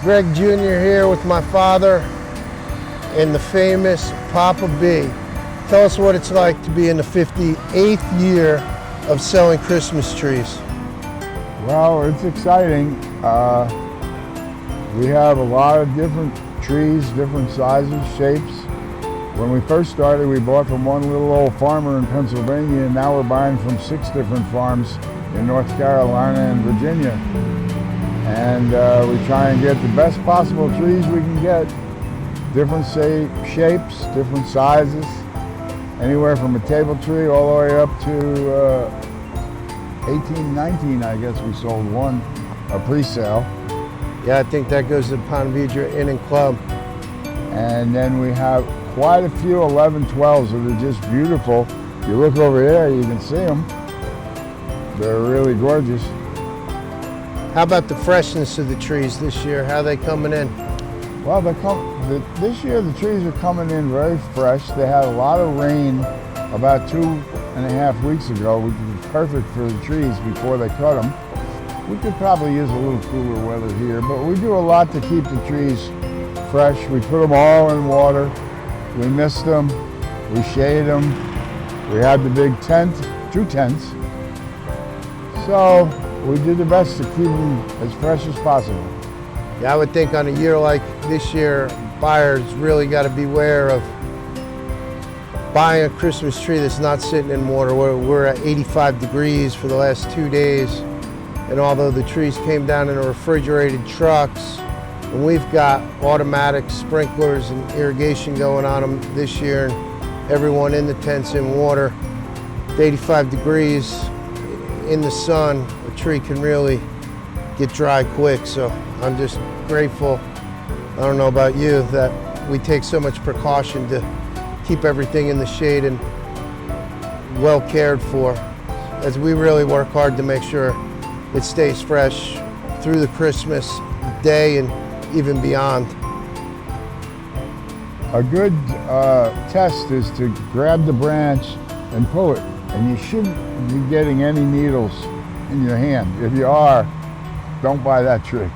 Greg Jr. here with my father and the famous Papa B. Tell us what it's like to be in the 58th year of selling Christmas trees. Well, it's exciting. We have a lot of different trees, different sizes, shapes. When we first started, we bought from one little old farmer in Pennsylvania, and now we're buying from 6 different farms in North Carolina and Virginia. And we try and get the best possible trees we can get. Different shapes, different sizes, anywhere from a table tree all the way up to 1819, I guess we sold one, a pre-sale. Yeah, I think that goes to the Ponte Vedra Inn and Club. And then we have quite a few 11-12s that are just beautiful. You look over there, you can see them. They're really gorgeous. How about the freshness of the trees this year? How are they coming in? Well, this year the trees are coming in very fresh. They had a lot of rain about 2.5 weeks ago, which was perfect for the trees before they cut them. We could probably use a little cooler weather here, but we do a lot to keep the trees fresh. We put them all in water. We mist them. We shade them. We had the big tent, 2 tents. So we did the best to keep them as fresh as possible. Yeah, I would think on a year like this year, buyers really got to beware of buying a Christmas tree that's not sitting in water. We're at 85 degrees for the last 2 days. And although the trees came down in refrigerated trucks, and we've got automatic sprinklers and irrigation going on them this year, and everyone in the tent's in water, at 85 degrees in the sun, a tree can really get dry quick. So I'm just grateful, I don't know about you, that we take so much precaution to keep everything in the shade and well cared for, as we really work hard to make sure it stays fresh through the Christmas day and even beyond. A good test is to grab the branch and pull it, and you shouldn't be getting any needles in your hand. If you are, don't buy that tree.